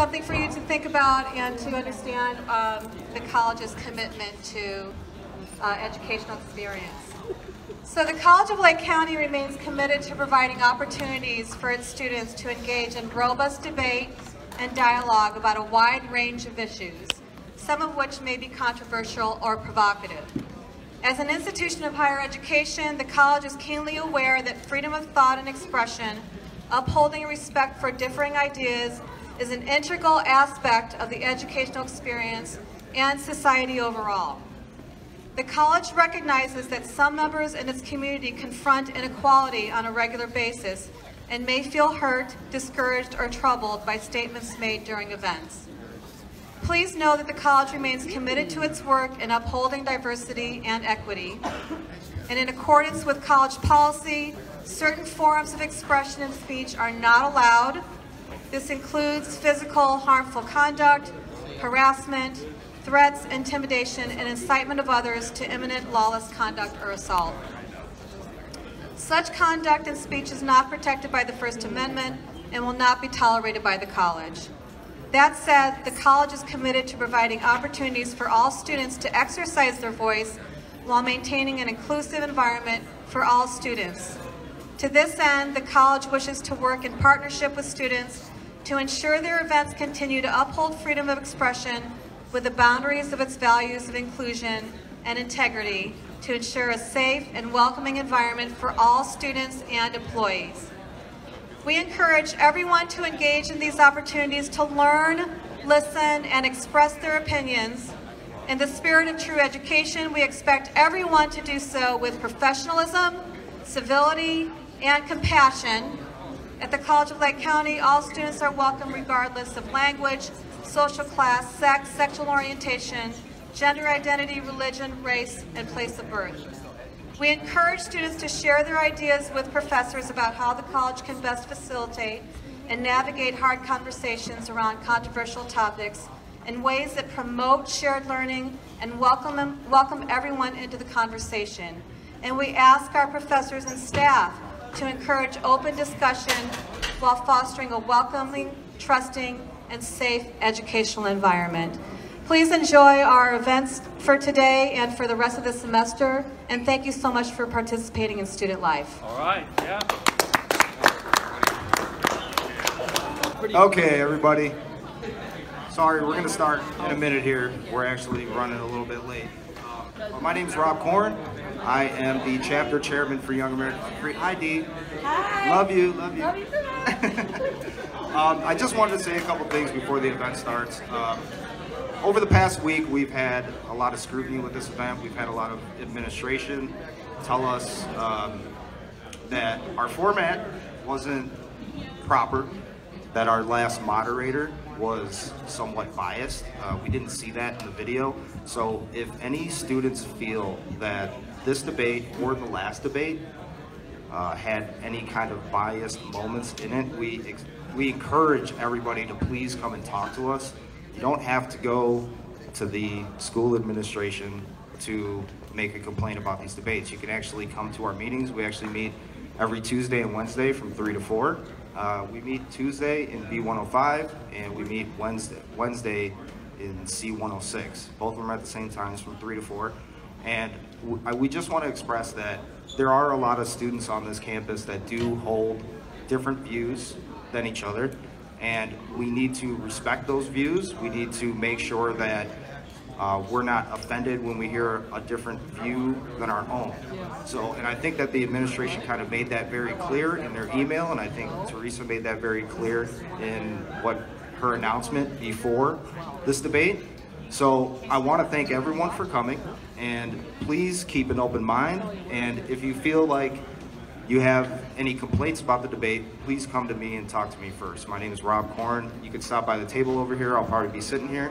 something for you to think about and to understand the college's commitment to educational experience. So the College of Lake County remains committed to providing opportunities for its students to engage in robust debate and dialogue about a wide range of issues, some of which may be controversial or provocative. As an institution of higher education, the college is keenly aware that freedom of thought and expression, upholding respect for differing ideas, is an integral aspect of the educational experience and society overall. The college recognizes that some members in its community confront inequality on a regular basis and may feel hurt, discouraged, or troubled by statements made during events. Please know that the college remains committed to its work in upholding diversity and equity. And in accordance with college policy, certain forms of expression and speech are not allowed. This includes physical harmful conduct, harassment, threats, intimidation, and incitement of others to imminent lawless conduct or assault. Such conduct and speech is not protected by the First Amendment and will not be tolerated by the college. That said, the college is committed to providing opportunities for all students to exercise their voice while maintaining an inclusive environment for all students. To this end, the college wishes to work in partnership with students to ensure their events continue to uphold freedom of expression with the boundaries of its values of inclusion and integrity to ensure a safe and welcoming environment for all students and employees. We encourage everyone to engage in these opportunities to learn, listen, and express their opinions. In the spirit of true education, we expect everyone to do so with professionalism, civility, and compassion. At the College of Lake County, all students are welcome regardless of language, social class, sex, sexual orientation, gender identity, religion, race, and place of birth. We encourage students to share their ideas with professors about how the college can best facilitate and navigate hard conversations around controversial topics in ways that promote shared learning and welcome everyone into the conversation. And we ask our professors and staff to encourage open discussion while fostering a welcoming, trusting, and safe educational environment. Please enjoy our events for today and for the rest of the semester, and thank you so much for participating in student life. All right, yeah. Okay, everybody. Sorry, we're going to start in a minute here. We're actually running a little bit late. My name is Rob Korn. I am the chapter chairman for Young Americans for Free. Hi, Dee. Hi. Love you. Love you. Love you for that. I just wanted to say a couple things before the event starts. Over the past week, we've had a lot of scrutiny with this event. We've had a lot of administration tell us that our format wasn't proper, that our last moderator was somewhat biased. We didn't see that in the video. So if any students feel that this debate or the last debate had any kind of biased moments in it, we encourage everybody to please come and talk to us. You don't have to go to the school administration to make a complaint about these debates. You can actually come to our meetings. We actually meet every Tuesday and Wednesday from 3 to 4. We meet Tuesday in B105 and we meet Wednesday in C106. Both of them are at the same times from 3 to 4. And we just want to express that there are a lot of students on this campus that do hold different views than each other, and we need to respect those views. We need to make sure that we're not offended when we hear a different view than our own. So, and I think that the administration kind of made that very clear in their email, and I think Teresa made that very clear in what her announcement before this debate. So I want to thank everyone for coming, and please keep an open mind, and if you feel like you have any complaints about the debate, please come to me and talk to me first. My name is Rob Korn. You can stop by the table over here. I'll probably be sitting here,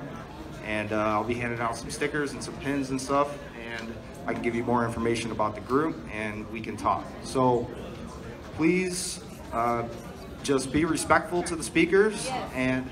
and I'll be handing out some stickers and some pins and stuff, and I can give you more information about the group, and we can talk. So please just be respectful to the speakers, and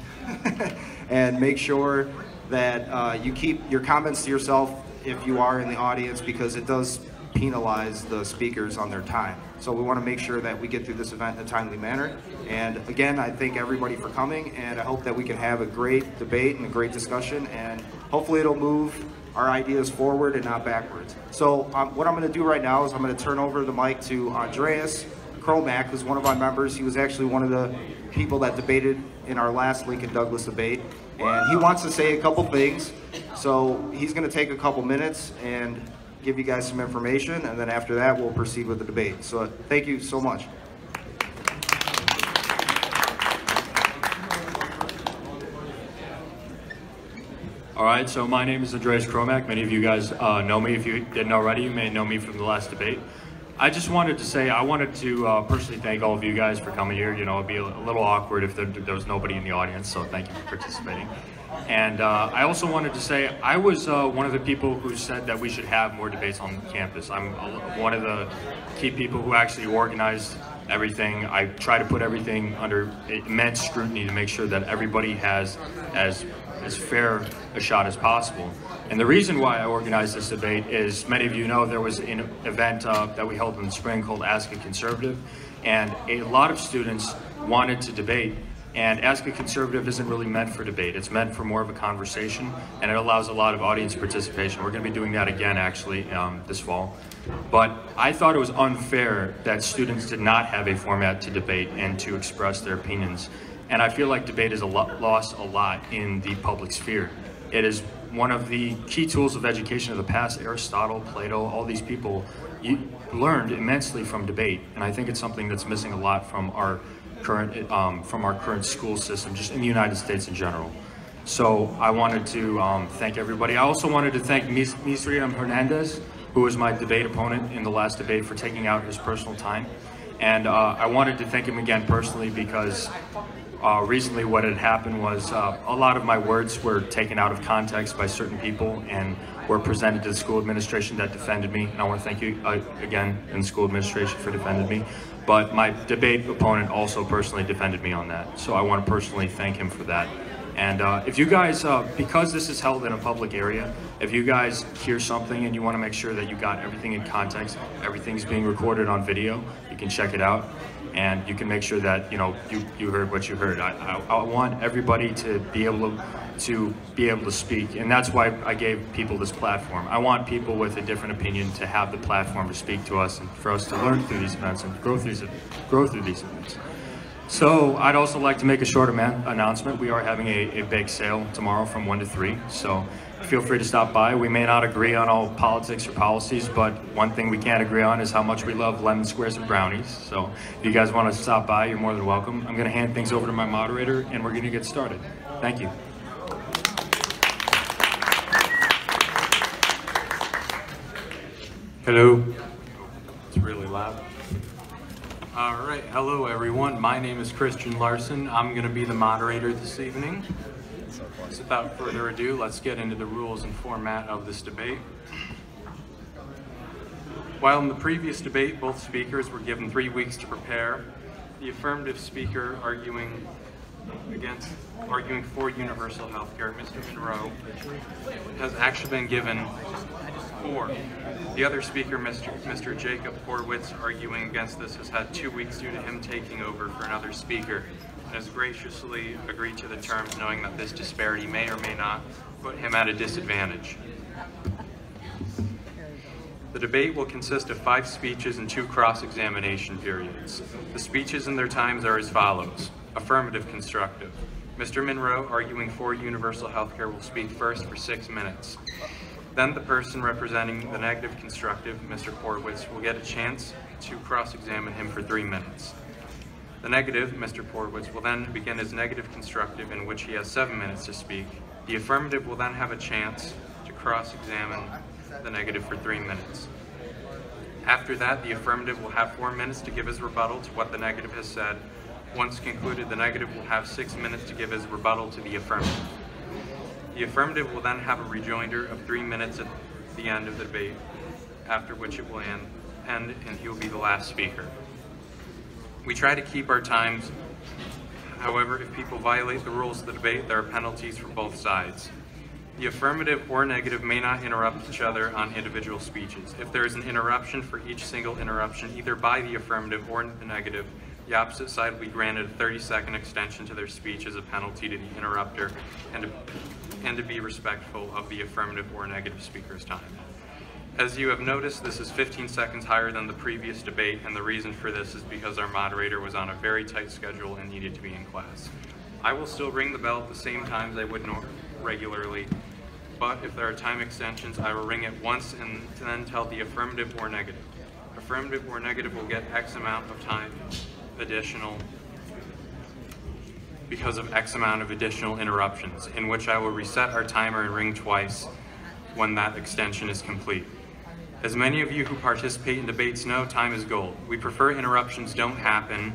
and make sure that you keep your comments to yourself if you are in the audience, because it does penalize the speakers on their time. So we want to make sure that we get through this event in a timely manner. And again, I thank everybody for coming, and I hope that we can have a great debate and a great discussion, and hopefully it'll move our ideas forward and not backwards. So what I'm going to do right now is I'm going to turn over the mic to Andreas Kromak, who's one of our members. He was actually one of the people that debated in our last Lincoln Douglas debate, and he wants to say a couple things. So he's going to take a couple minutes and give you guys some information, and then after that we'll proceed with the debate. So thank you so much. All right, so my name is Andreas Kromak. Many of you guys know me. If you didn't already, you may know me from the last debate. I just wanted to say, I wanted to personally thank all of you guys for coming here. You know, it'd be a little awkward if there was nobody in the audience, so thank you for participating. And I also wanted to say, I was one of the people who said that we should have more debates on campus. I'm one of the key people who actually organized everything. I try to put everything under immense scrutiny to make sure that everybody has as fair a shot as possible. And the reason why I organized this debate is, many of you know, there was an event that we held in the spring called Ask a Conservative, and a lot of students wanted to debate. And Ask a Conservative isn't really meant for debate. It's meant for more of a conversation, and it allows a lot of audience participation. We're going to be doing that again, actually, this fall. But I thought it was unfair that students did not have a format to debate and to express their opinions. And I feel like debate is lost a lot in the public sphere. It is one of the key tools of education of the past. Aristotle, Plato, all these people learned immensely from debate, and I think it's something that's missing a lot from our current school system, just in the United States in general. So I wanted to thank everybody. I also wanted to thank Miriam Hernandez, who was my debate opponent in the last debate, for taking out his personal time. And I wanted to thank him again personally because recently what had happened was a lot of my words were taken out of context by certain people and were presented to the school administration that defended me. And I want to thank you again in the school administration for defending me. But my debate opponent also personally defended me on that. So I want to personally thank him for that. And if you guys, because this is held in a public area, if you guys hear something and you want to make sure that you got everything in context, everything's being recorded on video, you can check it out. And you can make sure that, you know, you heard what you heard. I want everybody to be able to speak, and that's why I gave people this platform. I want people with a different opinion to have the platform to speak to us and for us to learn through these events and grow through these events. So I'd also like to make a short announcement. We are having a bake sale tomorrow from 1 to 3. So feel free to stop by. We may not agree on all politics or policies, but one thing we can't agree on is how much we love lemon squares and brownies. So if you guys want to stop by, you're more than welcome. I'm going to hand things over to my moderator, and we're going to get started. Thank you. Hello. It's really loud. All right. Hello, everyone. My name is Christian Larson. I'm going to be the moderator this evening. So without further ado, let's get into the rules and format of this debate. While in the previous debate, both speakers were given 3 weeks to prepare, the affirmative speaker arguing for universal health care, Mr. Monroe, has actually been given 4. The other speaker, Mr. Jacob Horwitz, arguing against this, has had 2 weeks due to him taking over for another speaker, and has graciously agreed to the terms, knowing that this disparity may or may not put him at a disadvantage. The debate will consist of 5 speeches and 2 cross-examination periods. The speeches and their times are as follows. Affirmative constructive. Mr. Monroe, arguing for universal health care, will speak first for 6 minutes. Then the person representing the negative constructive, Mr. Horwitz, will get a chance to cross-examine him for 3 minutes. The negative, Mr. Horwitz, will then begin his negative constructive, in which he has 7 minutes to speak. The affirmative will then have a chance to cross-examine the negative for 3 minutes. After that, the affirmative will have 4 minutes to give his rebuttal to what the negative has said. Once concluded, the negative will have 6 minutes to give his rebuttal to the affirmative. The affirmative will then have a rejoinder of 3 minutes at the end of the debate, after which it will end and he will be the last speaker. We try to keep our times. However, if people violate the rules of the debate, there are penalties for both sides. The affirmative or negative may not interrupt each other on individual speeches. If there is an interruption for each single interruption, either by the affirmative or the negative, the opposite side will be granted a 30-second extension to their speech as a penalty to the interrupter and to be respectful of the affirmative or negative speaker's time. As you have noticed, this is 15 seconds higher than the previous debate, and the reason for this is because our moderator was on a very tight schedule and needed to be in class. I will still ring the bell at the same time as I would regularly, but if there are time extensions, I will ring it once and then tell the affirmative or negative. Affirmative or negative will get X amount of time additional because of X amount of additional interruptions, in which I will reset our timer and ring twice when that extension is complete. As many of you who participate in debates know, time is gold. We prefer interruptions don't happen,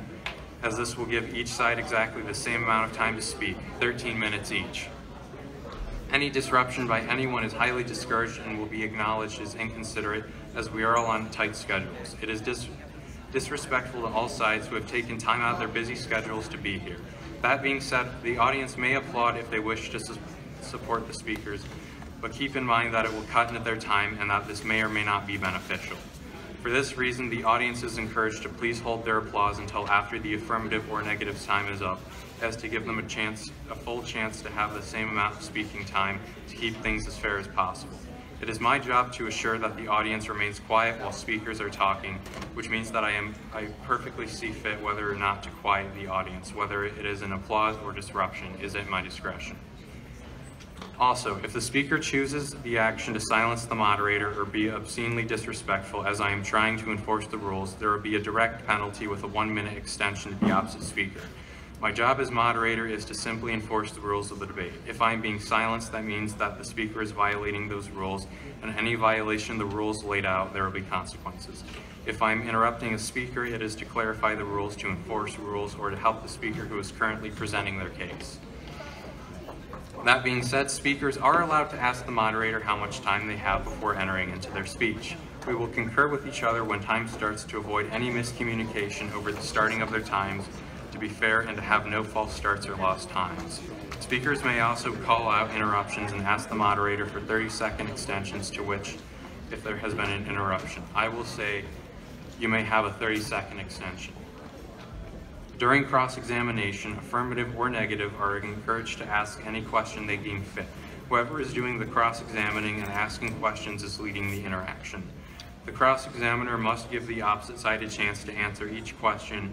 as this will give each side exactly the same amount of time to speak, 13 minutes each. Any disruption by anyone is highly discouraged and will be acknowledged as inconsiderate, as we are all on tight schedules. It is disrespectful to all sides who have taken time out of their busy schedules to be here. That being said, the audience may applaud if they wish to support the speakers, but keep in mind that it will cut into their time and that this may or may not be beneficial. For this reason, the audience is encouraged to please hold their applause until after the affirmative or negative time is up, as to give them a full chance to have the same amount of speaking time to keep things as fair as possible. It is my job to assure that the audience remains quiet while speakers are talking, which means that I perfectly see fit whether or not to quiet the audience, whether it is an applause or disruption is at my discretion. Also, if the speaker chooses the action to silence the moderator or be obscenely disrespectful as I am trying to enforce the rules, there will be a direct penalty with a 1-minute extension to the opposite speaker. My job as moderator is to simply enforce the rules of the debate. If I am being silenced, that means that the speaker is violating those rules, and any violation of the rules laid out, there will be consequences. If I am interrupting a speaker, it is to clarify the rules, to enforce rules, or to help the speaker who is currently presenting their case. That being said, speakers are allowed to ask the moderator how much time they have before entering into their speech. We will concur with each other when time starts to avoid any miscommunication over the starting of their times, to be fair and to have no false starts or lost times. Speakers may also call out interruptions and ask the moderator for 30-second extensions to which, if there has been an interruption, I will say, you may have a 30-second extension. During cross-examination, affirmative or negative are encouraged to ask any question they deem fit. Whoever is doing the cross-examining and asking questions is leading the interaction. The cross-examiner must give the opposite side a chance to answer each question,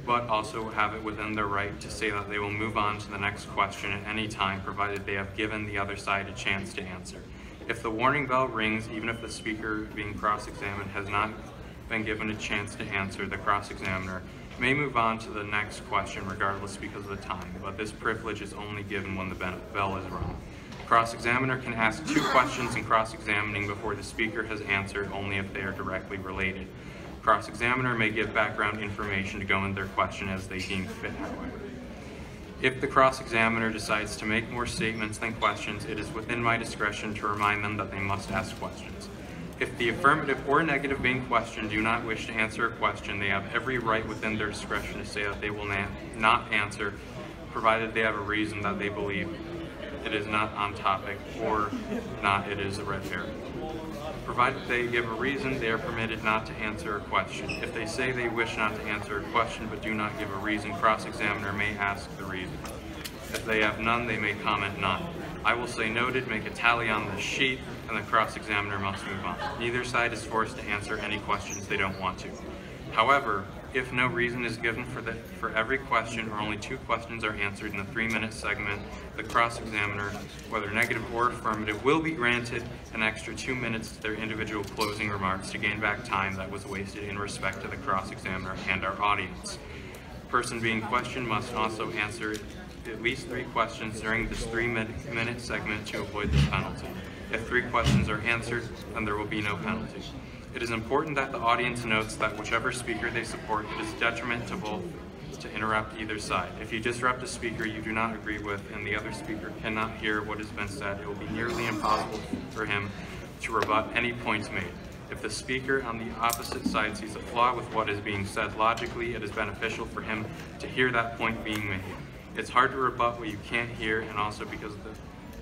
but also have it within their right to say that they will move on to the next question at any time, provided they have given the other side a chance to answer. If the warning bell rings, even if the speaker being cross-examined has not been given a chance to answer, the cross-examiner may move on to the next question regardless because of the time, but this privilege is only given when the bell is rung. The cross-examiner can ask 2 questions in cross-examining before the speaker has answered, only if they are directly related. Cross-examiner may give background information to go in their question as they deem fit, however. If the cross-examiner decides to make more statements than questions, it is within my discretion to remind them that they must ask questions. If the affirmative or negative being questioned do not wish to answer a question, they have every right within their discretion to say that they will not answer, provided they have a reason that they believe it is not on topic or not it is a red herring. Provided they give a reason, they are permitted not to answer a question. If they say they wish not to answer a question but do not give a reason, cross-examiner may ask the reason. If they have none, they may comment none. I will say noted, make a tally on the sheet, and the cross-examiner must move on. Neither side is forced to answer any questions they don't want to. However, if no reason is given for every question or only 2 questions are answered in the 3-minute segment, the cross-examiner, whether negative or affirmative, will be granted an extra 2 minutes to their individual closing remarks to gain back time that was wasted in respect to the cross-examiner and our audience. The person being questioned must also answer at least 3 questions during this 3-minute segment to avoid this penalty. If 3 questions are answered, then there will be no penalty. It is important that the audience notes that whichever speaker they support, it is detrimental to interrupt either side. If you disrupt a speaker you do not agree with and the other speaker cannot hear what has been said, it will be nearly impossible for him to rebut any points made. If the speaker on the opposite side sees a flaw with what is being said logically, it is beneficial for him to hear that point being made. It's hard to rebut what you can't hear, and also because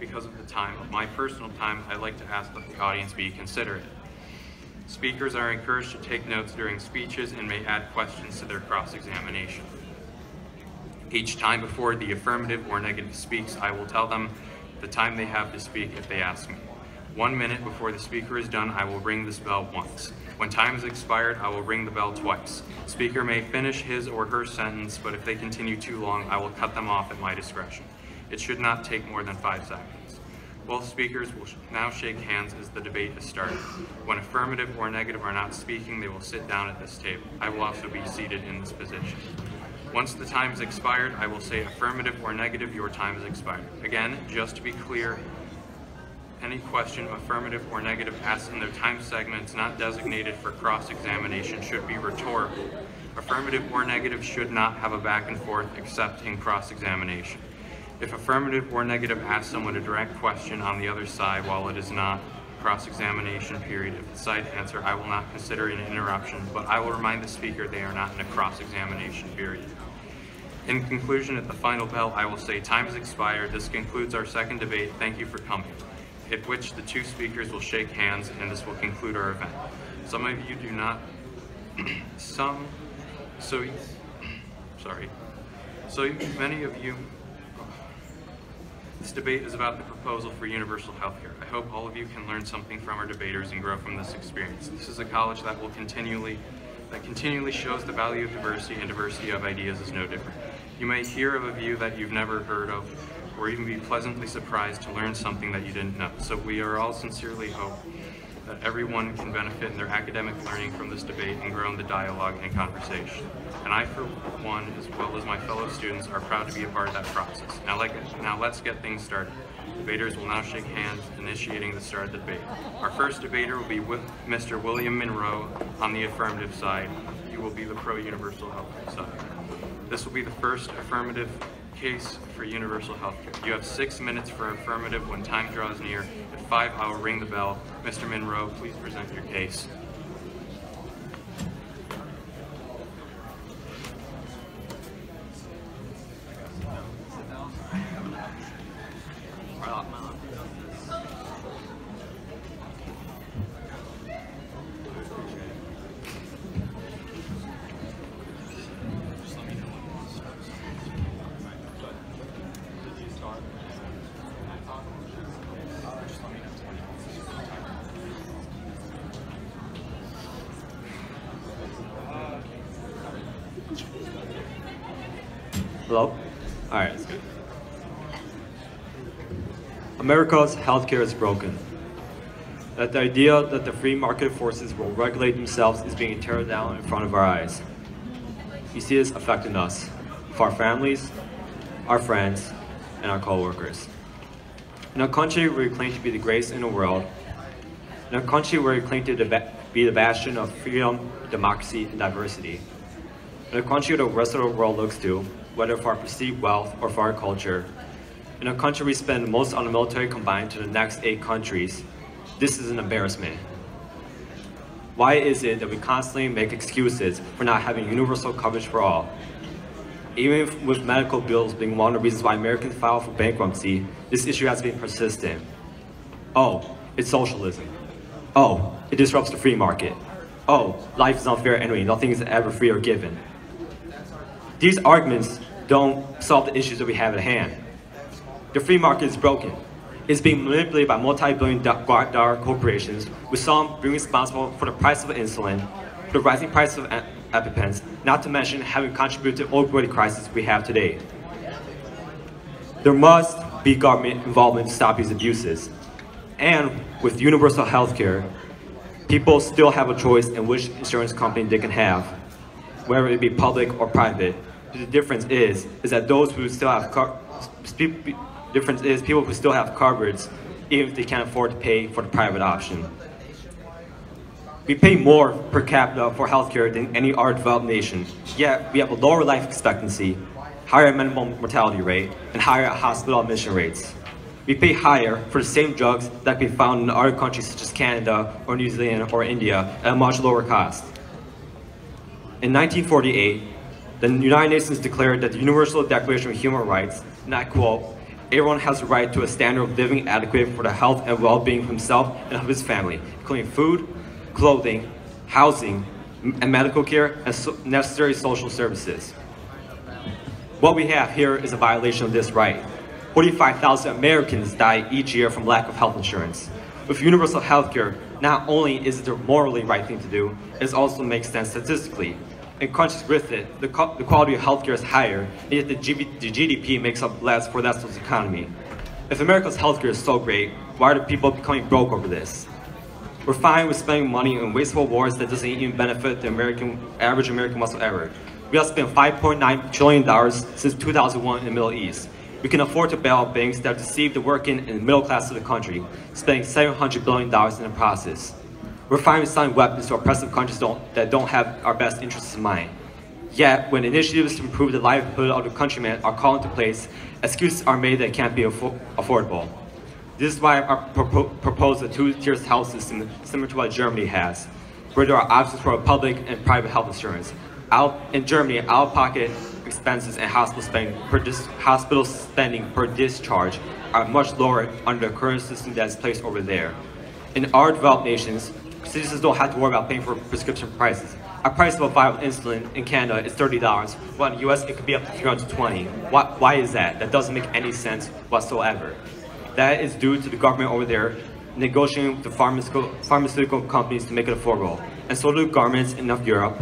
because of the time, of my personal time, I'd like to ask that the audience be considerate. Speakers are encouraged to take notes during speeches and may add questions to their cross-examination. Each time before the affirmative or negative speaks, I will tell them the time they have to speak if they ask me. 1 minute before the speaker is done, I will ring this bell once. When time is expired, I will ring the bell twice. Speaker may finish his or her sentence, but if they continue too long, I will cut them off at my discretion. It should not take more than 5 seconds. Both speakers will now shake hands as the debate is started. When affirmative or negative are not speaking, they will sit down at this table. I will also be seated in this position. Once the time is expired, I will say affirmative or negative, your time is expired. Again, just to be clear, any question, affirmative or negative, asked in their time segments not designated for cross-examination should be rhetorical. Affirmative or negative should not have a back and forth except in cross-examination. If affirmative or negative asks someone a direct question on the other side while it is not cross-examination period, if the side answer, I will not consider it an interruption, but I will remind the speaker they are not in a cross-examination period. In conclusion, at the final bell, I will say time is expired. This concludes our second debate. Thank you for coming. At which the two speakers will shake hands, and this will conclude our event. Some of you do not, so many of you, this debate is about the proposal for universal health care. I hope all of you can learn something from our debaters and grow from this experience. This is a college that continually shows the value of diversity, and diversity of ideas is no different. You may hear of a view that you've never heard of, or even be pleasantly surprised to learn something that you didn't know. So we are all sincerely hope that everyone can benefit in their academic learning from this debate and grow in the dialogue and conversation. And I, for one, as well as my fellow students, are proud to be a part of that process. Now let's get things started. Debaters will now shake hands, initiating the start of the debate. Our first debater will be with Mr. William Monroe on the affirmative side. You will be the pro-universal health care side. This will be the first affirmative case for universal health care. You have 6 minutes for affirmative. When time draws near, at 5, I will ring the bell. Mr. Monroe, please present your case. Hello? All right, that's good. America's healthcare is broken. That the idea that the free market forces will regulate themselves is being teared down in front of our eyes. You see this affecting us, our families, our friends, and our co-workers. In a country where we claim to be the greatest in the world, in a country where we claim to be the bastion of freedom, democracy, and diversity, in a country the rest of the world looks to, whether for our perceived wealth or for our culture, in a country we spend most on the military combined to the next 8 countries, this is an embarrassment. Why is it that we constantly make excuses for not having universal coverage for all? Even with medical bills being one of the reasons why Americans file for bankruptcy, this issue has been persistent. Oh, it's socialism. Oh, it disrupts the free market. Oh, life is unfair anyway, nothing is ever free or given. These arguments don't solve the issues that we have at hand. The free market is broken. It's being manipulated by multi-billion-dollar corporations, with some being responsible for the price of insulin, for the rising price of EpiPens, not to mention having contributed to the opioid crisis we have today. There must be government involvement to stop these abuses. And with universal health care, people still have a choice in which insurance company they can have, whether it be public or private. The difference is that those who still have people who still have coverage, even if they can't afford to pay for the private option. We pay more per capita for healthcare than any other developed nation, yet we have a lower life expectancy, higher minimum mortality rate, and higher hospital admission rates. We pay higher for the same drugs that can be found in other countries such as Canada or New Zealand or India at a much lower cost. In 1948, the United Nations declared that the Universal Declaration of Human Rights, and I quote, Everyone has the right to a standard of living adequate for the health and well-being of himself and of his family, including food, clothing, housing, and medical care, and necessary social services. What we have here is a violation of this right. 45,000 Americans die each year from lack of health insurance. With universal health care, not only is it the morally right thing to do, it also makes sense statistically. In countries with it, the quality of healthcare is higher, and yet the GDP makes up less for that social's economy. If America's healthcare is so great, why are the people becoming broke over this? We're fine with spending money on wasteful wars that doesn't even benefit the average American whatsoever. We have spent $5.9 trillion since 2001 in the Middle East. We can afford to bail out banks that have deceived the working and middle class of the country, spending $700 billion in the process. We're fine with selling weapons to oppressive countries that don't have our best interests in mind. Yet, when initiatives to improve the livelihood of the countrymen are called into place, excuses are made that can't be affordable. This is why I propose a two-tier health system similar to what Germany has, where there are options for public and private health insurance. In Germany, out-of-pocket expenses and hospital spending per discharge are much lower under the current system that is placed over there. In our developed nations, citizens don't have to worry about paying for prescription prices. A price of a vial of insulin in Canada is $30, while in the US it could be up to $320. Why is that? That doesn't make any sense whatsoever. That is due to the government over there negotiating with the pharmaceutical companies to make it affordable. And so do governments in Europe,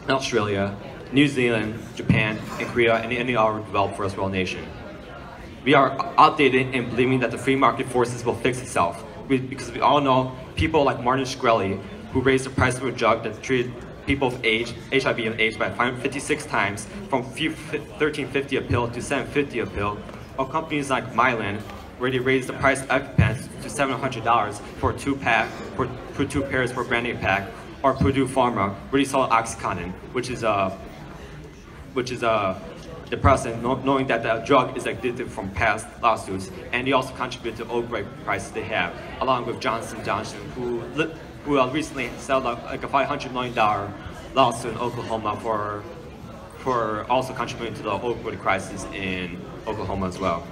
Australia, New Zealand, Japan, and Korea, and any other developed first world nation. We are outdated in believing that the free market forces will fix itself, because we all know people like Martin Shkreli, who raised the price of a drug that treated people with HIV and AIDS by 56 times, from $13.50 a pill to $7.50 a pill, or companies like Mylan, where they raised the price of Expectancy to $700 for two pairs for a brand name pack, or Purdue Pharma, where they sold OxyContin, which is depressing, knowing that the drug is addictive from past lawsuits, and they also contribute to opioid prices they have, along with Johnson & Johnson, who recently settled like a $500 million lawsuit in Oklahoma for also contributing to the opioid crisis in Oklahoma as well.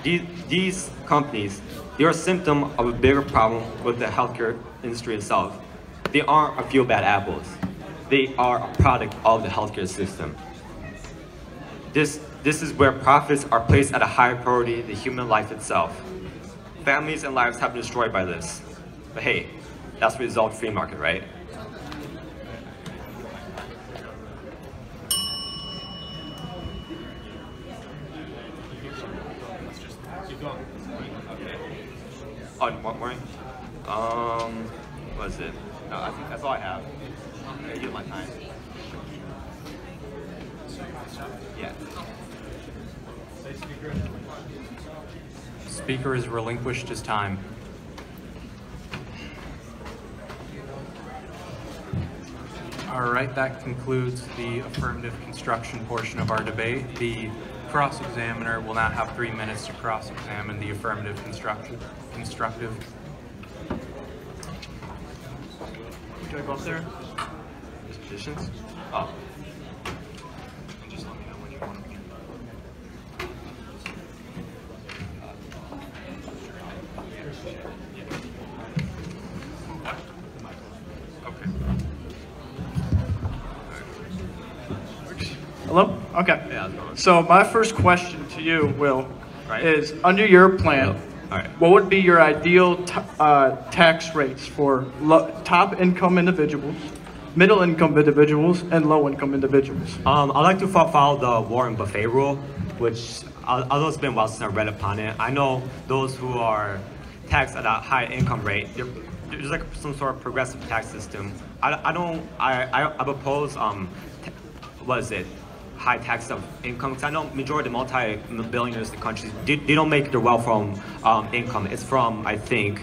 These companies, they are a symptom of a bigger problem with the healthcare industry itself. They aren't a few bad apples. They are a product of the healthcare system. This is where profits are placed at a higher priority than human life itself. Families and lives have been destroyed by this. But hey, that's the result of free market, right? Oh, one more? What is it? No, I think that's all I have. I give my time. Yeah. Speaker has relinquished his time. All right, that concludes the affirmative construction portion of our debate. The cross-examiner will now have 3 minutes to cross-examine the affirmative constructive. Do I go up there? There's positions? Oh. Just let me know when you want them again. Okay. Hello? Okay. Yeah, how's it going? So my first question to you, Will, Right. is under your plan, All right. what would be your ideal tax rates for top income individuals, middle income individuals, and low income individuals? I'd like to follow the Warren Buffett rule, which although it's been a while since I read upon it, I know those who are taxed at a high income rate, there's like some sort of progressive tax system. I oppose high tax of income, because I know majority of multi-billionaires in the country, they don't make their wealth from income. It's from, I think,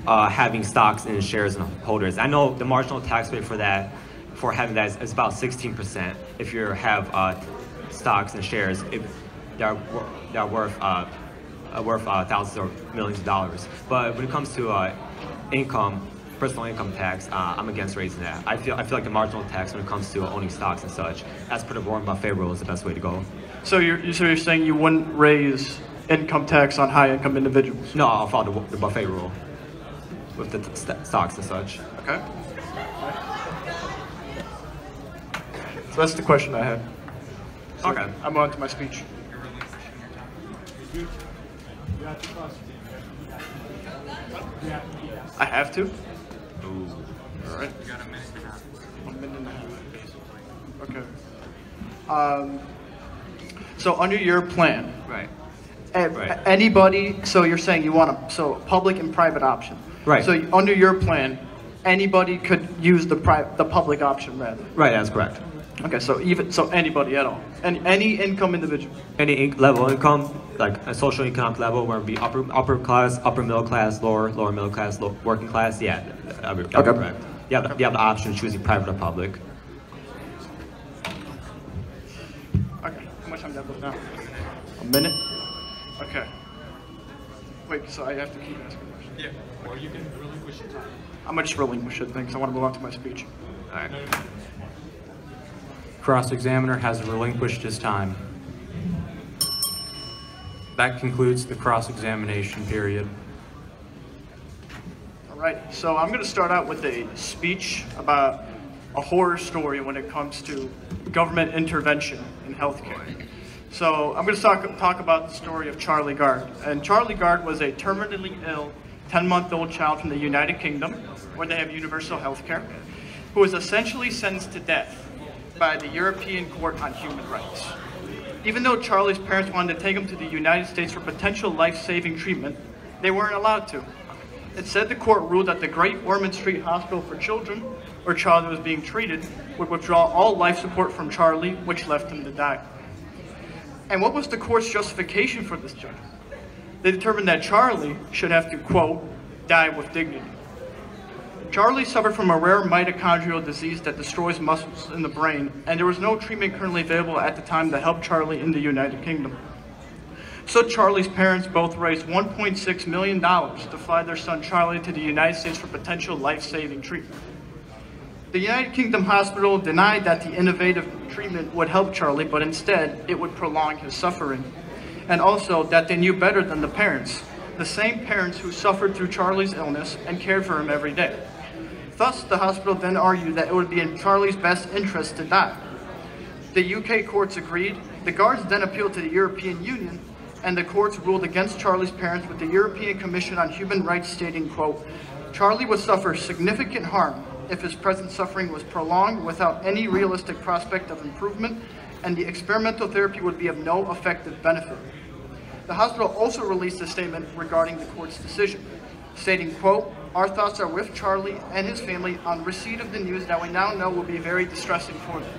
having stocks and shares and holders. I know the marginal tax rate for having that is about 16% if you have stocks and shares if they're worth thousands or millions of dollars. But when it comes to income, personal income tax, I'm against raising that. I feel like the marginal tax when it comes to owning stocks and such, as per the Warren Buffett rule, is the best way to go. So you're saying you wouldn't raise income tax on high-income individuals? No, I'll follow the buffet rule with the stocks and such. Okay. So that's the question I had. So Okay. I'm on to my speech. I have to? Ooh. All right. 1 minute and a half. Okay. So under your plan, Right. Right. Anybody, so you're saying you want a public and private option. Right. So under your plan, anybody could use the public option rather. Right, that's correct. Okay, so anybody at all, any income individual. Any level income, like a social income level, where it be upper class, upper middle class, lower middle class, working class, yeah, that'd be correct. You have the option of choosing private or public. Okay, how much time do I have now? A minute? Okay. Wait, so I have to keep asking questions? Yeah, or you can relinquish your time. I'm gonna just relinquish it, thanks. I want to move on to my speech. All right. Cross-examiner has relinquished his time. That concludes the cross-examination period. All right, so I'm going to start out with a speech about a horror story when it comes to government intervention in healthcare. So I'm going to talk about the story of Charlie Gard. And Charlie Gard was a terminally ill 10-month-old child from the United Kingdom, where they have universal healthcare, who was essentially sentenced to death by the European Court on Human Rights. Even though Charlie's parents wanted to take him to the United States for potential life-saving treatment, they weren't allowed to. Instead, the court ruled that the Great Ormond Street Hospital for Children, where Charlie was being treated, would withdraw all life support from Charlie, which left him to die. And what was the court's justification for this judgment? They determined that Charlie should have to, quote, die with dignity. Charlie suffered from a rare mitochondrial disease that destroys muscles in the brain, and there was no treatment currently available at the time to help Charlie in the United Kingdom. So Charlie's parents both raised $1.6 million to fly their son Charlie to the United States for potential life-saving treatment. The United Kingdom hospital denied that the innovative treatment would help Charlie, but instead it would prolong his suffering. And also that they knew better than the parents, the same parents who suffered through Charlie's illness and cared for him every day. Thus, the hospital then argued that it would be in Charlie's best interest to die. The UK courts agreed. The Guards then appealed to the European Union, and the courts ruled against Charlie's parents, with the European Commission on Human Rights stating, quote, Charlie would suffer significant harm if his present suffering was prolonged without any realistic prospect of improvement, and the experimental therapy would be of no effective benefit. The hospital also released a statement regarding the court's decision, stating, quote, our thoughts are with Charlie and his family on receipt of the news that we now know will be very distressing for them.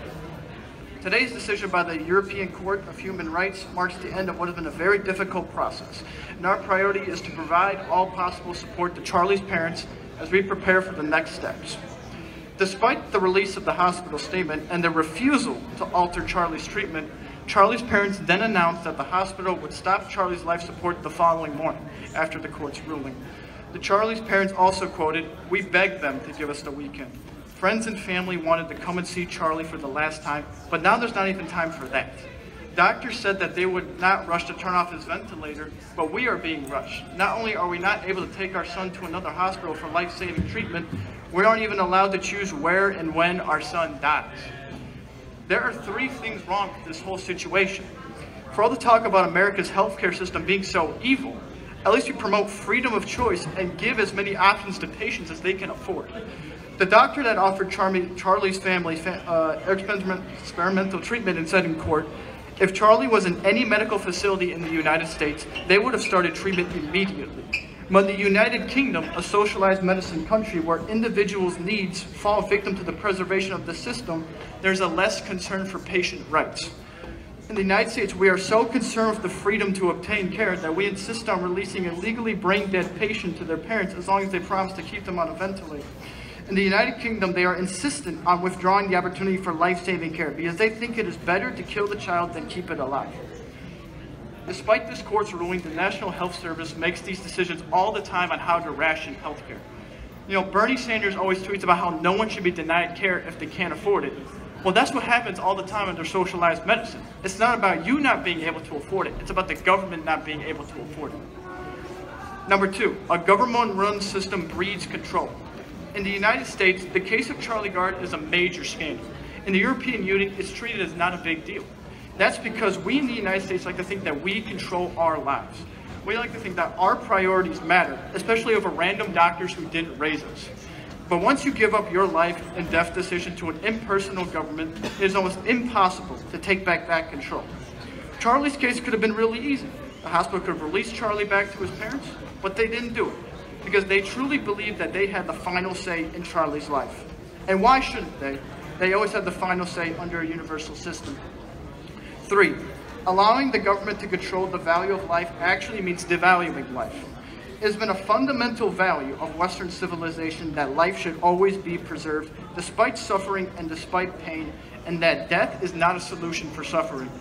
Today's decision by the European Court of Human Rights marks the end of what has been a very difficult process, and our priority is to provide all possible support to Charlie's parents as we prepare for the next steps. Despite the release of the hospital statement and the refusal to alter Charlie's treatment, Charlie's parents then announced that the hospital would stop Charlie's life support the following morning after the court's ruling. The Charlie's parents also quoted, we begged them to give us the weekend. Friends and family wanted to come and see Charlie for the last time, but now there's not even time for that. Doctors said that they would not rush to turn off his ventilator, but we are being rushed. Not only are we not able to take our son to another hospital for life-saving treatment, we aren't even allowed to choose where and when our son dies. There are three things wrong with this whole situation. For all the talk about America's healthcare system being so evil, at least we promote freedom of choice and give as many options to patients as they can afford. The doctor that offered Charlie's family experimental treatment and said in court, if Charlie was in any medical facility in the United States, they would have started treatment immediately. But in the United Kingdom, a socialized medicine country where individuals' needs fall victim to the preservation of the system, there's a less concern for patient rights. In the United States, we are so concerned with the freedom to obtain care that we insist on releasing a legally brain-dead patient to their parents as long as they promise to keep them on a ventilator. In the United Kingdom, they are insistent on withdrawing the opportunity for life-saving care because they think it is better to kill the child than keep it alive. Despite this court's ruling, the National Health Service makes these decisions all the time on how to ration healthcare. You know, Bernie Sanders always tweets about how no one should be denied care if they can't afford it. Well, that's what happens all the time under socialized medicine. It's not about you not being able to afford it. It's about the government not being able to afford it. Number two, a government-run system breeds control. In the United States, the case of Charlie Gard is a major scandal. In the European Union, it's treated as not a big deal. That's because we in the United States like to think that we control our lives. We like to think that our priorities matter, especially over random doctors who didn't raise us. But once you give up your life and death decision to an impersonal government, it is almost impossible to take back that control. Charlie's case could have been really easy. The hospital could have released Charlie back to his parents, but they didn't do it because they truly believed that they had the final say in Charlie's life. And why shouldn't they? They always have the final say under a universal system. 3, allowing the government to control the value of life actually means devaluing life. It has been a fundamental value of Western civilization that life should always be preserved despite suffering and despite pain, and that death is not a solution for suffering.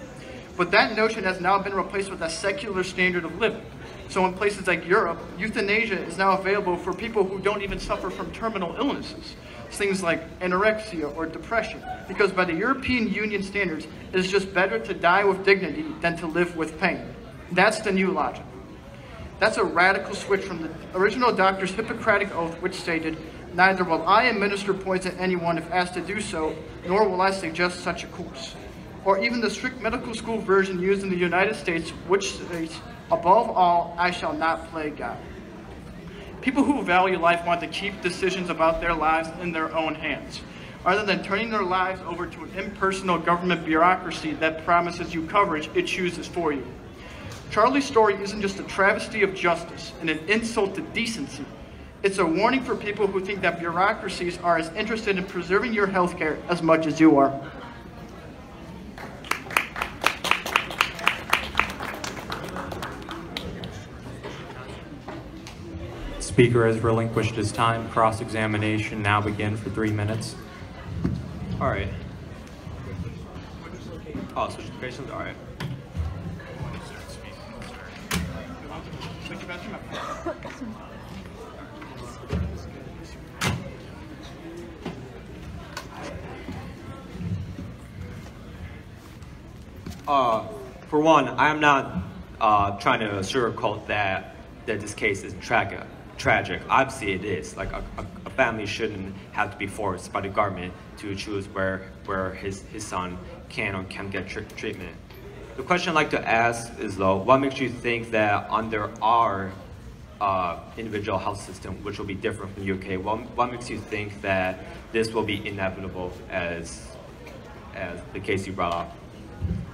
But that notion has now been replaced with a secular standard of living. So in places like Europe, euthanasia is now available for people who don't even suffer from terminal illnesses. Things like anorexia or depression, because by the European Union standards, it is just better to die with dignity than to live with pain. That's the new logic. That's a radical switch from the original doctor's Hippocratic oath, which stated, "Neither will I administer poison to anyone if asked to do so, nor will I suggest such a course." Or even the strict medical school version used in the United States, which states, "Above all, I shall not play God." People who value life want to keep decisions about their lives in their own hands, rather than turning their lives over to an impersonal government bureaucracy that promises you coverage it chooses for you. Charlie's story isn't just a travesty of justice and an insult to decency. It's a warning for people who think that bureaucracies are as interested in preserving your health care as much as you are. Speaker has relinquished his time. Cross-examination now begin for 3 minutes. All right. Oh, switch locations? All right. For one, I am not trying to sugarcoat that this case is tragic. Obviously, it is. Like a family shouldn't have to be forced by the government to choose where his son can or can't get treatment. The question I'd like to ask is though, what makes you think that under our individual health system, which will be different from the UK, what makes you think that this will be inevitable as the case you brought up?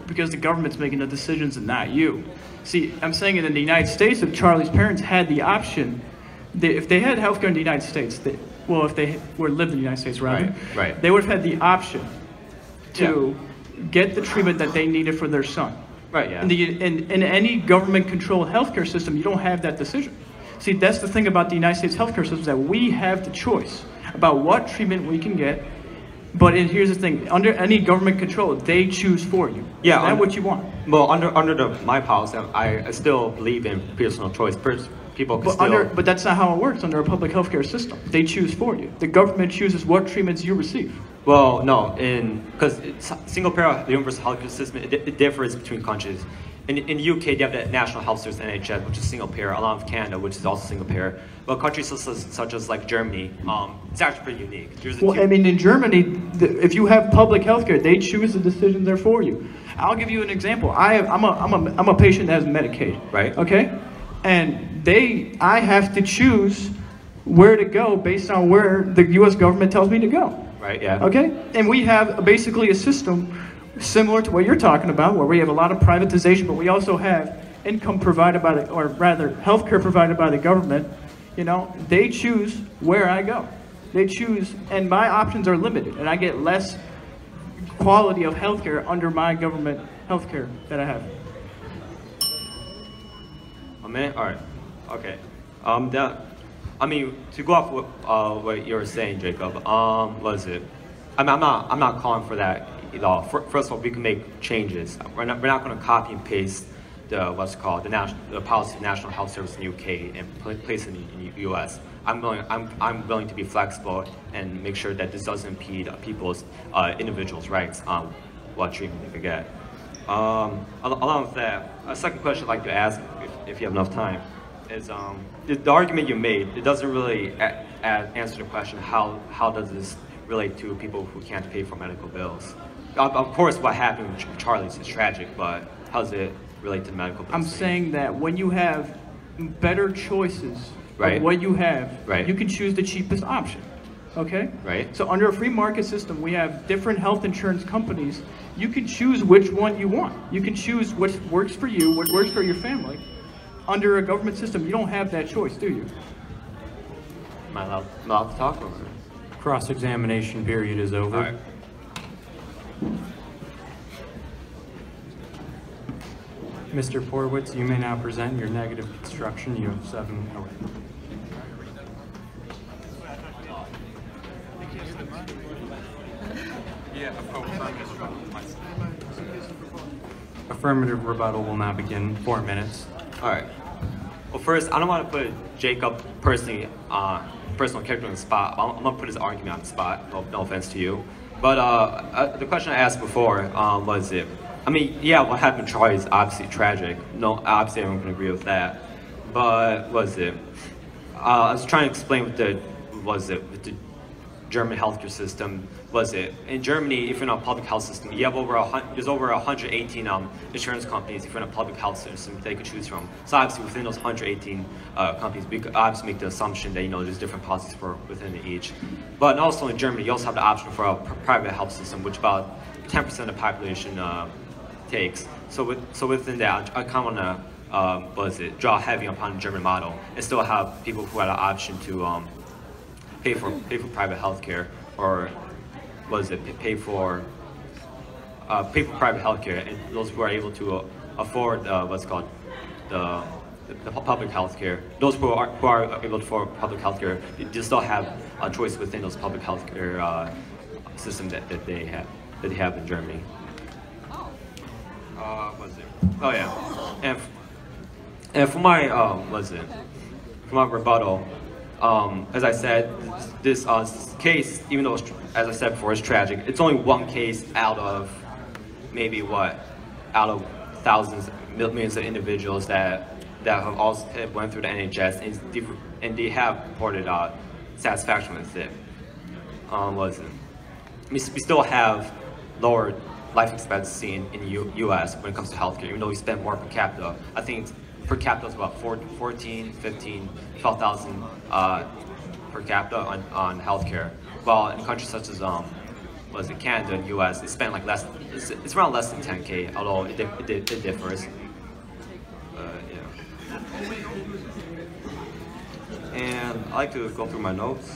Because the government's making the decisions and not you. See, I'm saying it in the United States, if Charlie's parents had the option, if they had healthcare in the United States, if they lived in the United States rather, right. They would have had the option to get the treatment that they needed for their son. Right, yeah. In any government-controlled healthcare system, you don't have that decision. See, that's the thing about the United States healthcare system, is that we have the choice about what treatment we can get. But here's the thing: under any government control, they choose for you. Yeah, is that what you want? Well, under my policy, I still believe in personal choice. People can But that's not how it works under a public healthcare system. They choose for you. The government chooses what treatments you receive. Well, no, because single-payer universal healthcare system, it differs between countries. In the UK, they have the National Health Service (NHS), which is single-payer, along with Canada, which is also single-payer. But countries such as like Germany, it's actually pretty unique. I mean, in Germany, if you have public healthcare, they choose the decisions there for you. I'll give you an example. I'm a patient that has Medicaid. Right. Okay, and I have to choose where to go based on where the U.S. government tells me to go. Right. Yeah. Okay, and we have basically a system similar to what you're talking about, where we have a lot of privatization, but we also have income provided by or rather, healthcare provided by the government. You know, they choose where I go. They choose, and my options are limited, and I get less quality of healthcare under my government healthcare that I have. A minute? All right. Okay. I mean, to go off what you were saying, Jacob. What is it? I'm not calling for that at all. First of all, we can make changes. We're not going to copy and paste the policy of National Health Service in UK and place it in the US. I'm willing to be flexible and make sure that this doesn't impede people's individuals' rights on what treatment they get. Along with that, a second question I'd like to ask, if you have enough time, is the argument you made, it doesn't really answer the question, how does this relate to people who can't pay for medical bills? Of course, what happened with Charlie's is tragic, but how does it relate to the medical bills? I'm saying that when you have better choices Right. of what you have, Right. you can choose the cheapest option. Okay? Right. So under a free market system, we have different health insurance companies. You can choose which one you want. You can choose what works for you, what works for your family. Under a government system, you don't have that choice, do you? Am I allowed to talk? Or? Cross-examination period is over. All right. Mr. Porwitz, you may now present your negative construction. You have 7 minutes. Affirmative rebuttal will now begin. 4 minutes. All right. Well, first, I don't want to put Jacob personal character on the spot. I'm going to put his argument on the spot. No offense to you. But the question I asked before was it. I mean, yeah, what happened to Charlie is obviously tragic. No, obviously everyone can agree with that. But was it? I was trying to explain with the German healthcare system. Was it in Germany? If you're in a public health system, you have there's over 118 insurance companies. If you're in a public health system, they could choose from. So obviously within those 118 companies, we could obviously make the assumption that there's different policies for within each. But also in Germany, you also have the option for a private health system, which about 10% of the population takes. So within that, I kind of want to draw heavy upon the German model and still have people who had an option to pay for private health care, or pay for private health care, and those who are able to afford the public health care. Those who are able to afford public health care, they still have a choice within those public health care systems that they have in Germany. Oh yeah, and for my for my rebuttal, as I said, this case, even though as I said before, it's tragic. It's only one case out of maybe out of thousands, millions of individuals that have also went through the NHS and they have reported satisfaction with it. We still have lower life expectancy in the U.S. when it comes to healthcare, even though we spend more per capita. I think per capita is about 14, 15, 12,000 per capita on healthcare. While in countries such as Canada and U.S., they spend it's around less than 10K, although it differs. Yeah. And I like to go through my notes.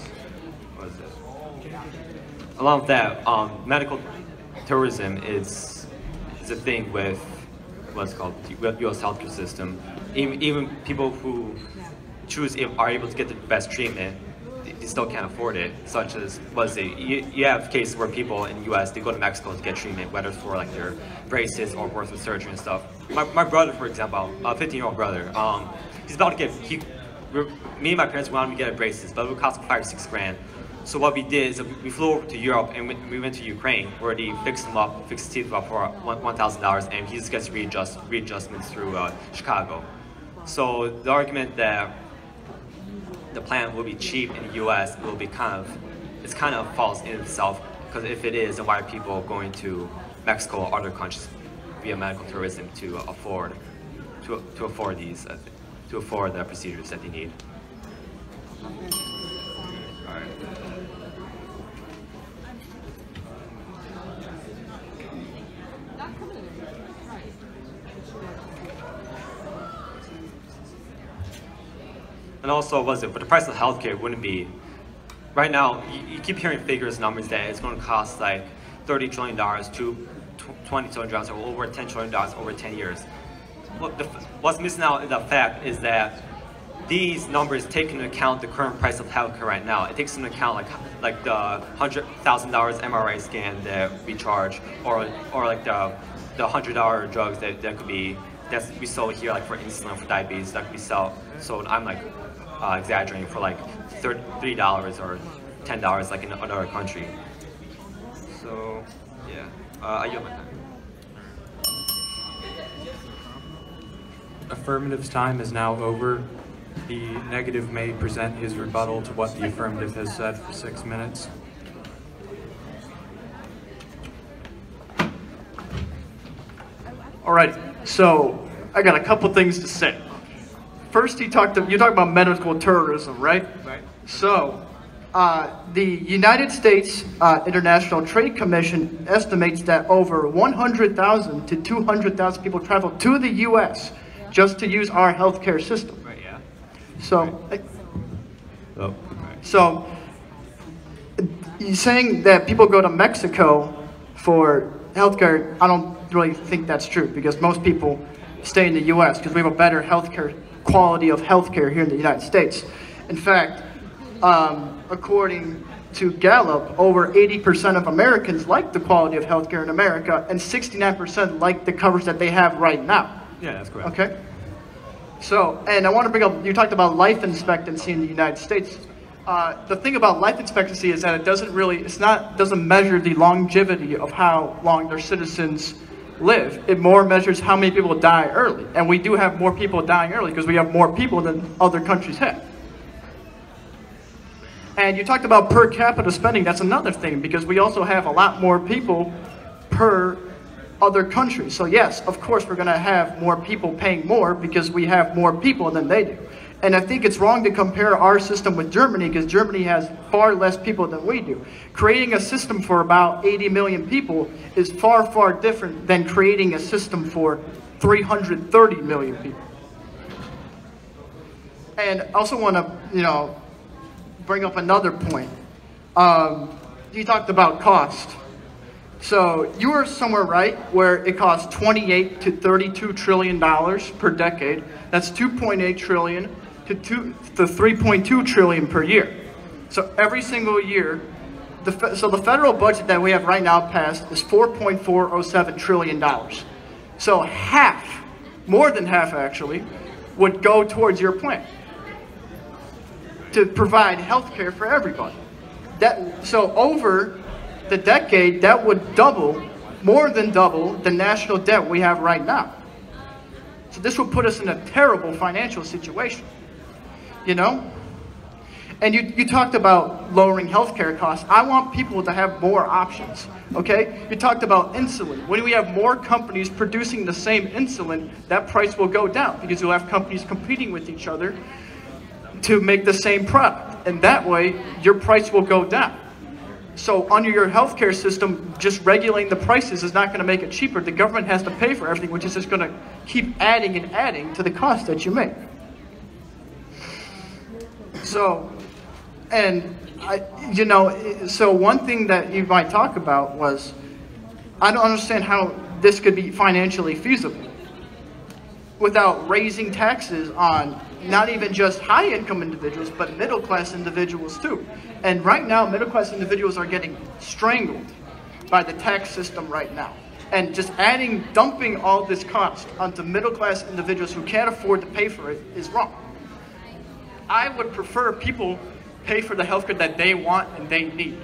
What is this? Along with that, medical tourism is a thing with what's called the U.S. healthcare system. Even people who are able to get the best treatment, they still can't afford it. Such as you have cases where people in the U.S. they go to Mexico to get treatment, whether it's for their braces or ortho surgery and stuff. My brother, for example, a 15-year-old brother, he's about to get. Me and my parents wanted to get braces, but it would cost $5 or $6 grand. So what we did is we flew over to Europe and we went to Ukraine, where they fixed his teeth up for $1,000, and he just gets readjustments through Chicago. So the argument that the plan will be cheap in the U.S. will be kind of false in itself, because if it is, then why are people going to Mexico or other countries via medical tourism to afford the procedures that they need? All right. And also, but the price of healthcare wouldn't be, right now, you keep hearing numbers that it's going to cost like $30 trillion to $20 trillion, or over $10 trillion over 10 years. What's missing out in the fact is that these numbers take into account the current price of healthcare right now. It takes into account like the $100,000 MRI scan that we charge, or like the $100 drugs that could be that's we sold here, like for insulin for diabetes, that we sold. I'm like exaggerating, for like $3 or $10 like in another country. So yeah, I yield my time. Affirmative's time is now over. The negative may present his rebuttal to what the affirmative has said for 6 minutes. All right, so I got a couple things to say. First, you talked about medical terrorism, right? Right. So, the United States International Trade Commission estimates that over 100,000 to 200,000 people travel to the U.S. just to use our healthcare system. Right, yeah. So, Oh. so you're saying that people go to Mexico for healthcare? I don't really think that's true, because most people stay in the U.S. because we have a better healthcare quality of healthcare here in the United States. In fact, according to Gallup, over 80% of Americans like the quality of healthcare in America, and 69% like the coverage that they have right now. Yeah, that's correct. Okay? So, and I want to bring up, you talked about life expectancy in the United States. The thing about life expectancy is that it doesn't measure the longevity of how long their citizens live. It more measures how many people die early. And we do have more people dying early because we have more people than other countries have. And you talked about per capita spending. That's another thing, because we also have a lot more people per other countries. So yes, of course, we're going to have more people paying more because we have more people than they do. And I think it's wrong to compare our system with Germany, because Germany has far less people than we do. Creating a system for about 80 million people is far, far different than creating a system for 330 million people. And I also want to, bring up another point. You talked about cost. So you were somewhere right where it costs $28 to $32 trillion per decade. That's 2.8 trillion to 3.2 trillion per year. So every single year, the federal budget that we have right now passed is $4.407 trillion. So half, more than half actually, would go towards your plan to provide health care for everybody. So over the decade, that would double, more than double, the national debt we have right now. So this would put us in a terrible financial situation, And you talked about lowering healthcare costs. I want people to have more options, okay? You talked about insulin. When we have more companies producing the same insulin, that price will go down, because you'll have companies competing with each other to make the same product. And that way, your price will go down. So under your healthcare system, just regulating the prices is not going to make it cheaper. The government has to pay for everything, which is just going to keep adding and adding to the cost that you make. So, so one thing that you might talk about was, I don't understand how this could be financially feasible without raising taxes on not even just high-income individuals, but middle-class individuals too. And right now, middle-class individuals are getting strangled by the tax system right now. And just dumping all this cost onto middle-class individuals who can't afford to pay for it is wrong. I would prefer people pay for the healthcare that they want and they need.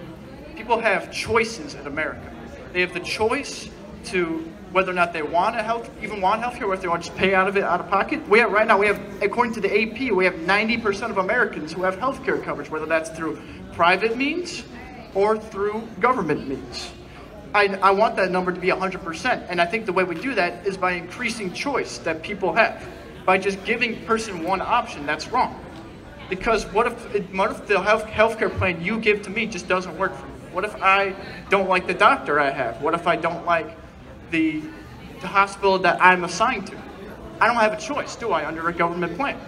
People have choices in America. They have the choice to whether or not they want healthcare, or if they want to just pay out of pocket. Right now, according to the AP, we have 90% of Americans who have healthcare coverage, whether that's through private means or through government means. I want that number to be 100%, and I think the way we do that is by increasing choice that people have. By just giving a person one option, that's wrong. Because what if the healthcare plan you give to me just doesn't work for me? What if I don't like the doctor I have? What if I don't like the hospital that I'm assigned to? I don't have a choice, do I, under a government plan?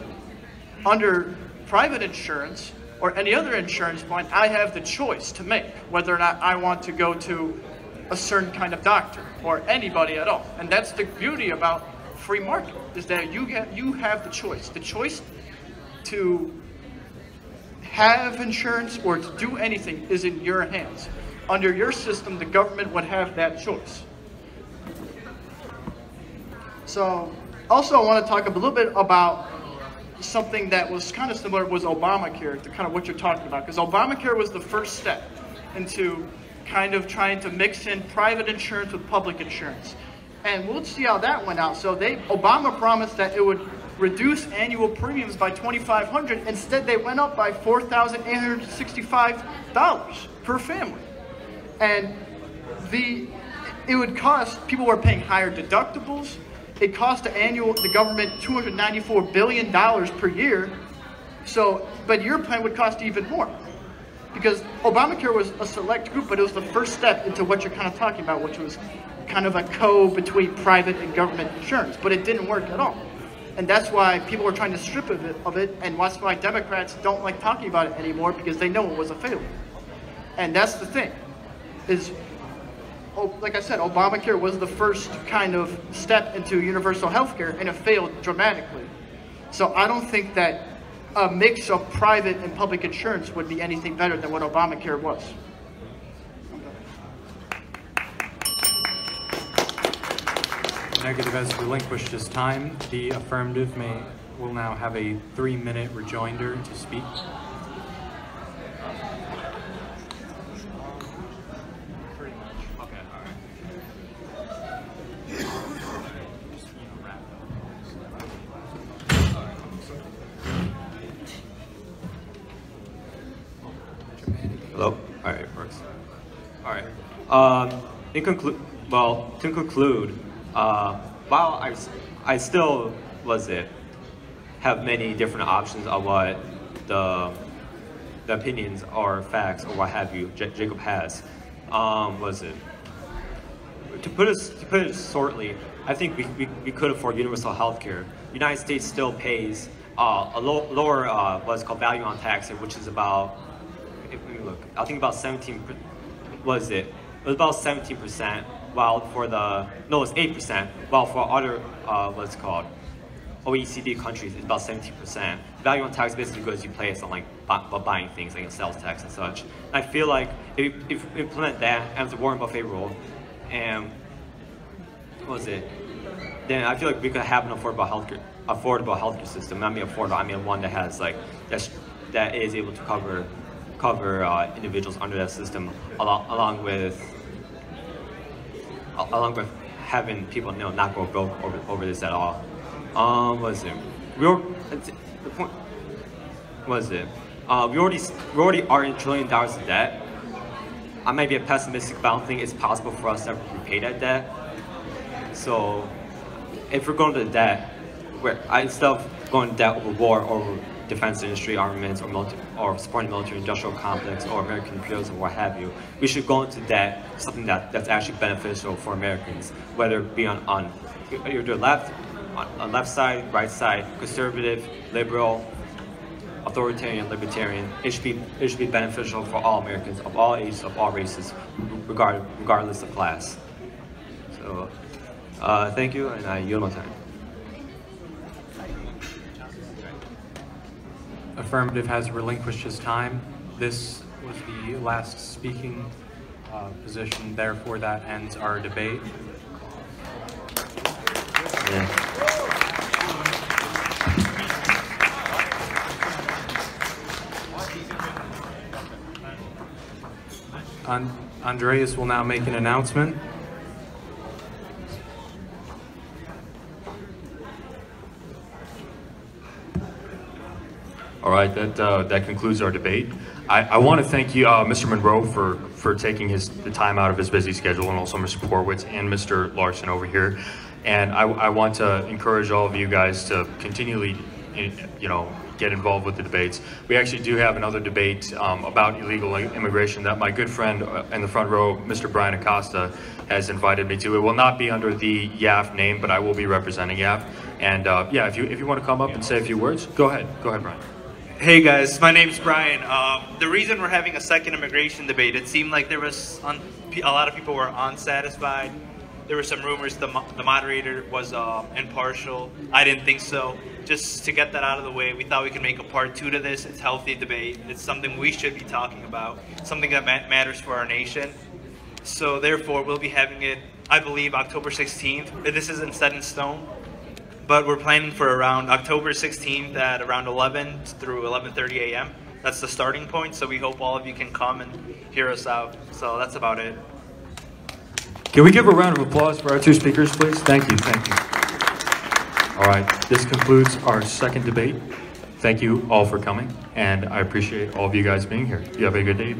Under private insurance or any other insurance plan, I have the choice to make whether or not I want to go to a certain kind of doctor or anybody at all. And that's the beauty about free market, is that you have the choice. The choice to have insurance or to do anything is in your hands. Under your system, the government would have that choice. So Also, I want to talk a little bit about something that was kind of similar was Obamacare, to kind of what you're talking about, because Obamacare was the first step into kind of trying to mix in private insurance with public insurance. And we'll see how that went out. So Obama promised that it would reduce annual premiums by $2,500. Instead, they went up by $4,865 per family. And it would cost, people were paying higher deductibles. It cost the government $294 billion per year. So, but your plan would cost even more. Because Obamacare was a select group, but it was the first step into what you're kind of talking about, which was kind of a between private and government insurance. But it didn't work at all. And that's why people were trying to strip of it, and that's why Democrats don't like talking about it anymore, because they know it was a failure. And that's the thing, is, like I said, Obamacare was the first kind of step into universal health care, and it failed dramatically. So I don't think that a mix of private and public insurance would be anything better than what Obamacare was. Negative has relinquished his time. The affirmative will now have a 3-minute rejoinder to speak. Hello? All right, works. All right. To conclude, while I still have many different options of what the opinions or facts or what have you Jacob has, to put it shortly, I think we could afford universal health care. The United States still pays a lower what's called value on tax, which is about, if we look, I think about 17. It was about 17%. While for it's 8. While for other what's called OECD countries, it's about 17%. Value on tax basically goes you pay on like buying things like sales tax and such. And I feel like if we implement that as the Warren Buffett rule, and then I feel like we could have an affordable healthcare system. I mean affordable, I mean one that has that is able to cover individuals under that system, along with having people not go broke over this at all. We already are in $1 trillion of debt. I might be a pessimistic, but I don't think it's possible for us to repay that debt. So if we're going to the debt, instead of going to debt over war, over defense industry, armaments, or supporting military industrial complex, or American imperialism, or what have you, we should go into debt, something that's actually beneficial for Americans, whether it be on either left side, right side, conservative, liberal, authoritarian, libertarian. It should be beneficial for all Americans of all ages, of all races, regardless of class. So, thank you, and I yield my time. Affirmative has relinquished his time. This was the last speaking position. Therefore, that ends our debate. Yeah. Andreas will now make an announcement. All right, that concludes our debate. I want to thank you, Mr. Monroe, for taking the time out of his busy schedule, and also Mr. Porwitz and Mr. Larson over here. And I want to encourage all of you guys to continually, get involved with the debates. We actually do have another debate about illegal immigration that my good friend in the front row, Mr. Brian Acosta, has invited me to. It will not be under the YAF name, but I will be representing YAF. And yeah, if you want to come up and say a few words, go ahead, Brian. Hey guys, my name's Brian. The reason we're having a second immigration debate, it seemed like there was a lot of people were unsatisfied. There were some rumors the moderator was impartial. I didn't think so. Just to get that out of the way, we thought we could make a part 2 to this. It's healthy debate. It's something we should be talking about, something that matters for our nation. So therefore, we'll be having it, I believe, October 16th. This isn't set in stone. but we're planning for around October 16th at around 11 through 11:30 a.m. That's the starting point, so we hope all of you can come and hear us out. So that's about it. Can we give a round of applause for our two speakers, please? Thank you, thank you. All right, this concludes our second debate. Thank you all for coming, and I appreciate all of you guys being here. You have a good day.